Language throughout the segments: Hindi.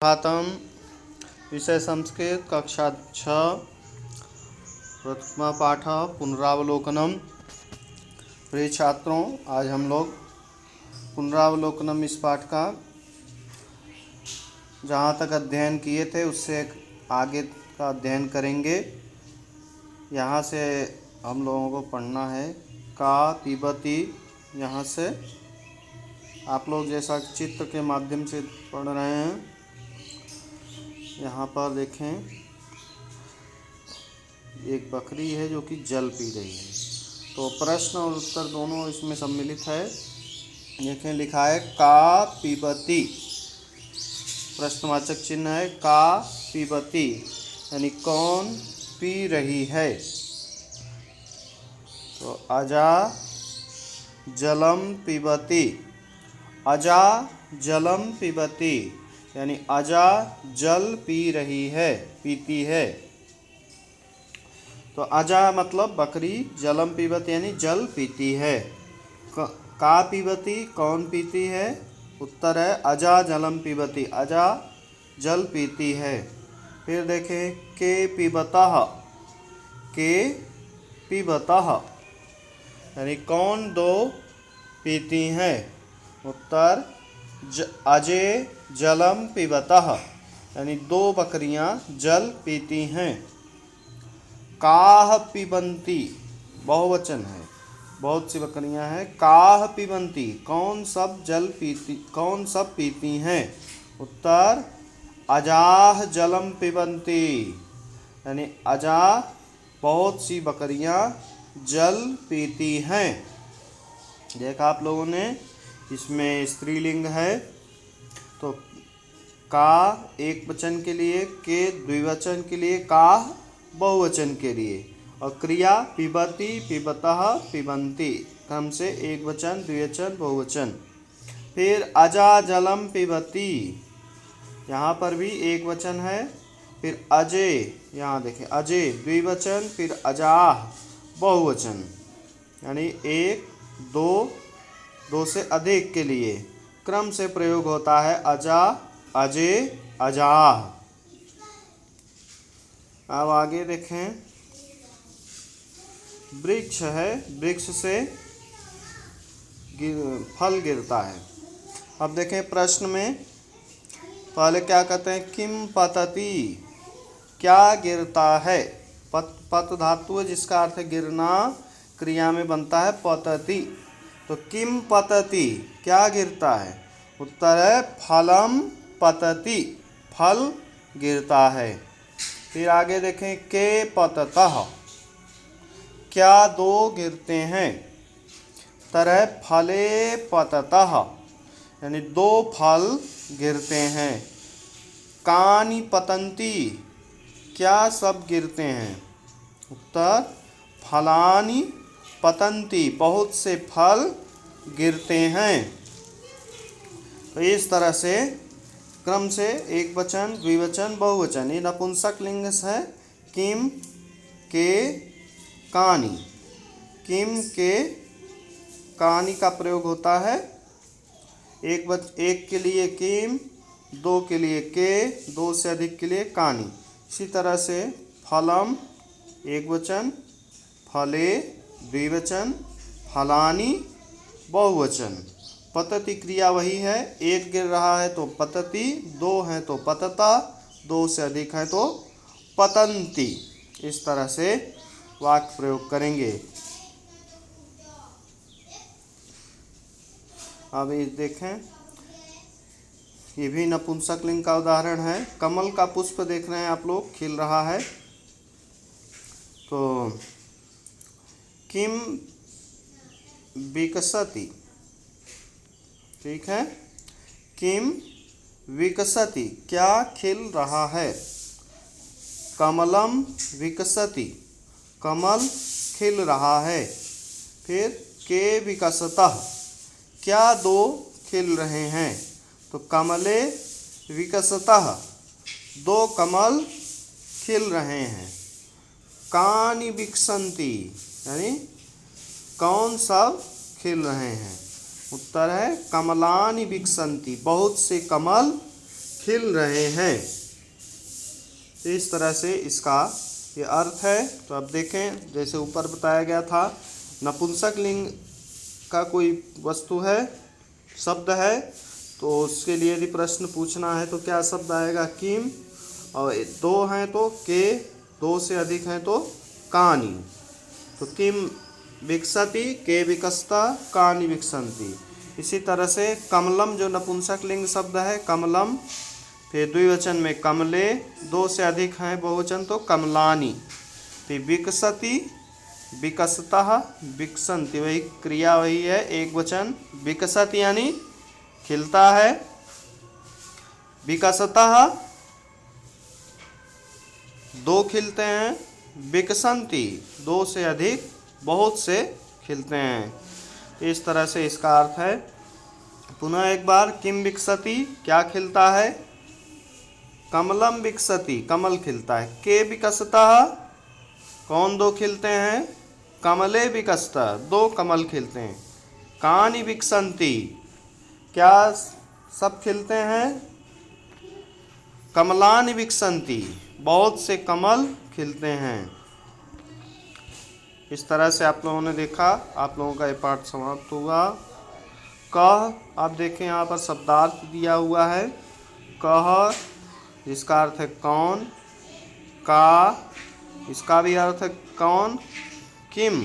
प्रभातम। विषय संस्कृत कक्षा 6 प्रथम पाठ पुनरावलोकनम। प्रिय छात्रों, आज हम लोग पुनरावलोकनम इस पाठ का जहाँ तक अध्ययन किए थे उससे आगे का अध्ययन करेंगे। यहाँ से हम लोगों को पढ़ना है का पिबती। यहाँ से आप लोग जैसा चित्र के माध्यम से पढ़ रहे हैं, यहाँ पर देखें एक बकरी है जो कि जल पी रही है। तो प्रश्न और उत्तर दोनों इसमें सम्मिलित है। देखें लिखा है का पिबती, प्रश्नवाचक चिन्ह है का पिबती, यानी कौन पी रही है। तो अजा जलम पिबती, अजा जलम पिबती, यानी अजा जल पी रही है, पीती है। तो अजा मतलब बकरी, जलम पीबती यानी जल पीती है। का पीबती कौन पीती है। उत्तर है अजा जलम पीबती, अजा जल पीती है। फिर देखें के पिबतः, के पिबतः यानी कौन दो पीती हैं। उत्तर अजे जलम पिबतः, यानी दो बकरियां जल पीती हैं। काह पिबंती बहुवचन है, बहुत सी बकरियां हैं। काह पिबंती कौन सब जल पीती, कौन सब पीती हैं। उत्तर अजाह जलम पिबंती, यानी अजा बहुत सी बकरियां जल पीती हैं। देखा आप लोगों ने, इसमें स्त्रीलिंग है तो का एक वचन के लिए, के द्विवचन के लिए, काह बहुवचन के लिए, और क्रिया पिबती पिबतः पिबंती क्रम से एक वचन द्विवचन बहुवचन। फिर अजा जलम पिबती, यहाँ पर भी एक वचन है। फिर अजे, यहाँ देखें अजे द्विवचन, फिर अजाह बहुवचन, यानी एक दो, दो से अधिक के लिए क्रम से प्रयोग होता है अजा अजे अजाह। अब आगे देखें, वृक्ष है, वृक्ष से फल गिरता है। अब देखें प्रश्न में पहले क्या कहते हैं, किम पतति क्या गिरता है। पत धातु है जिसका अर्थ है गिरना, क्रिया में बनता है पतति। तो किम पतति क्या गिरता है। उत्तर है फलम पतति, फल गिरता है। फिर आगे देखें के पततः क्या दो गिरते हैं। उत्तर है फले पततः, यानी दो फल गिरते हैं। कानि पतंती क्या सब गिरते हैं। उत्तर फलानि पतंती बहुत से फल गिरते हैं। तो इस तरह से क्रम से एक वचन द्विवचन बहुवचन, ये नपुंसक लिंग है। किम के कानि, किम के कानि का प्रयोग होता है। एक के लिए किम, दो के लिए के, दो से अधिक के लिए कानि। इसी तरह से फलम एक वचन, फले द्विवचन, फलानी बहुवचन। पतति क्रिया वही है, एक गिर रहा है तो पतति, दो हैं तो पतता, दो से अधिक है तो पतंती। इस तरह से वाक्य प्रयोग करेंगे। अब ये देखें, ये भी नपुंसक लिंग का उदाहरण है। कमल का पुष्प देख रहे हैं आप लोग, खिल रहा है। तो किम विकसति, ठीक है, किम विकसति क्या खिल रहा है। कमलम विकसति कमल खिल रहा है। फिर के विकसतः क्या दो खिल रहे हैं। तो कमले विकसतः दो कमल खिल रहे हैं। कानि विकसन्ति यानी कौन सब खिल रहे हैं। उत्तर है कमलानि विकसन्ति बहुत से कमल खिल रहे हैं। तो इस तरह से इसका ये अर्थ है। तो अब देखें, जैसे ऊपर बताया गया था, नपुंसक लिंग का कोई वस्तु है, शब्द है, तो उसके लिए यदि प्रश्न पूछना है तो क्या शब्द आएगा? किम। और दो हैं तो के, दो से अधिक हैं तो कानी। तो किम विकसति, के विकसता, कानी विकसंती। इसी तरह से कमलम जो नपुंसक लिंग शब्द है, कमलम, फिर द्विवचन में कमले, दो से अधिक हैं बहुवचन तो कमलानी। फिर विकसति, विकसतः, विकसंति, वही क्रिया वही है, एक वचन। विकसत यानी खिलता है, विकसतः दो खिलते हैं, विकसंति दो से अधिक बहुत से खिलते हैं। इस तरह से इसका अर्थ है। पुनः एक बार, किम विकसति क्या खिलता है? कमलम विकसति कमल खिलता है। के विकसतः कौन दो खिलते हैं? कमले विकसतः दो कमल खिलते हैं। कानि विकसंति क्या सब खिलते हैं? कमलानि विकसंति बहुत से कमल खिलते हैं। इस तरह से आप लोगों ने देखा, आप लोगों का ये पाठ समाप्त हुआ। कह, आप देखें यहाँ पर शब्दार्थ दिया हुआ है। कह जिसका अर्थ है कौन, का इसका भी अर्थ है कौन, किम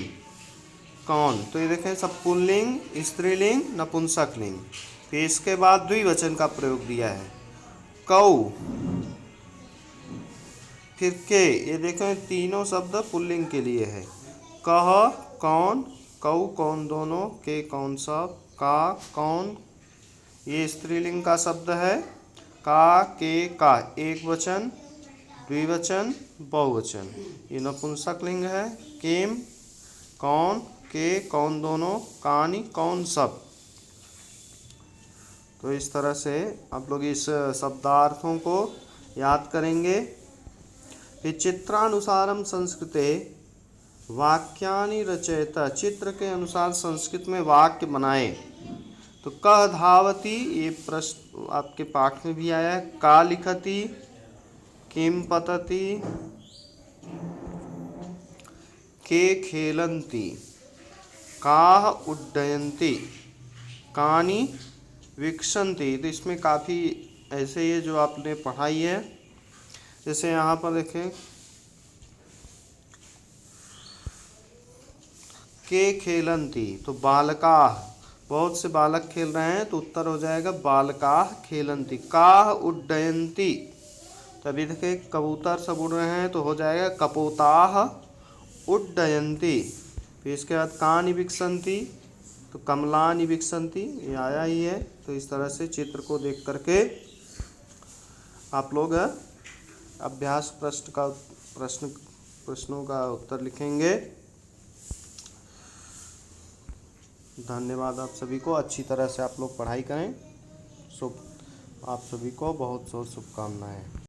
कौन। तो ये देखें सब पुल्लिंग, स्त्रीलिंग, नपुंसक लिंग। फिर इसके बाद द्विवचन का प्रयोग दिया है, कौ, फिर के। ये देखें तीनों शब्द पुल्लिंग के लिए है। कह कौन, कौ कौन दोनों, के कौन सब, का कौन ये स्त्रीलिंग का शब्द है। का, के, का एक वचन, द्विवचन, बहुवचन। ये नपुंसक लिंग है। किम कौन, के कौन दोनों, कानी कौन सब। तो इस तरह से आप लोग इस शब्दार्थों को याद करेंगे। फिर चित्रानुसारम संस्कृते वाक्यानि रचयत, चित्र के अनुसार संस्कृत में वाक्य बनाए। तो कह धावती, ये प्रश्न आपके पाठ में भी आया है। का लिखति, किम पतति, के खेलन्ति, काह उड्डयन्ति, कानि विकसन्ति। तो इसमें काफ़ी ऐसे ये जो आपने पढ़ाई है, जैसे यहाँ पर देखें, के खेलन्ति तो बालकाः, बहुत से बालक खेल रहे हैं, तो उत्तर हो जाएगा बालकाः खेलन्ति। काः उड्डयन्ति, तभी देखें कबूतर सब उड़ रहे हैं, तो हो जाएगा कपोताः उड्डयन्ति। फिर इसके बाद कानि विकसन्ति, तो कमलानि विकसन्ति, ये आया ही है। तो इस तरह से चित्र को देख करके आप लोग अभ्यास प्रश्नों का उत्तर लिखेंगे। धन्यवाद आप सभी को। अच्छी तरह से आप लोग पढ़ाई करें। आप सभी को बहुत बहुत शुभकामनाएं।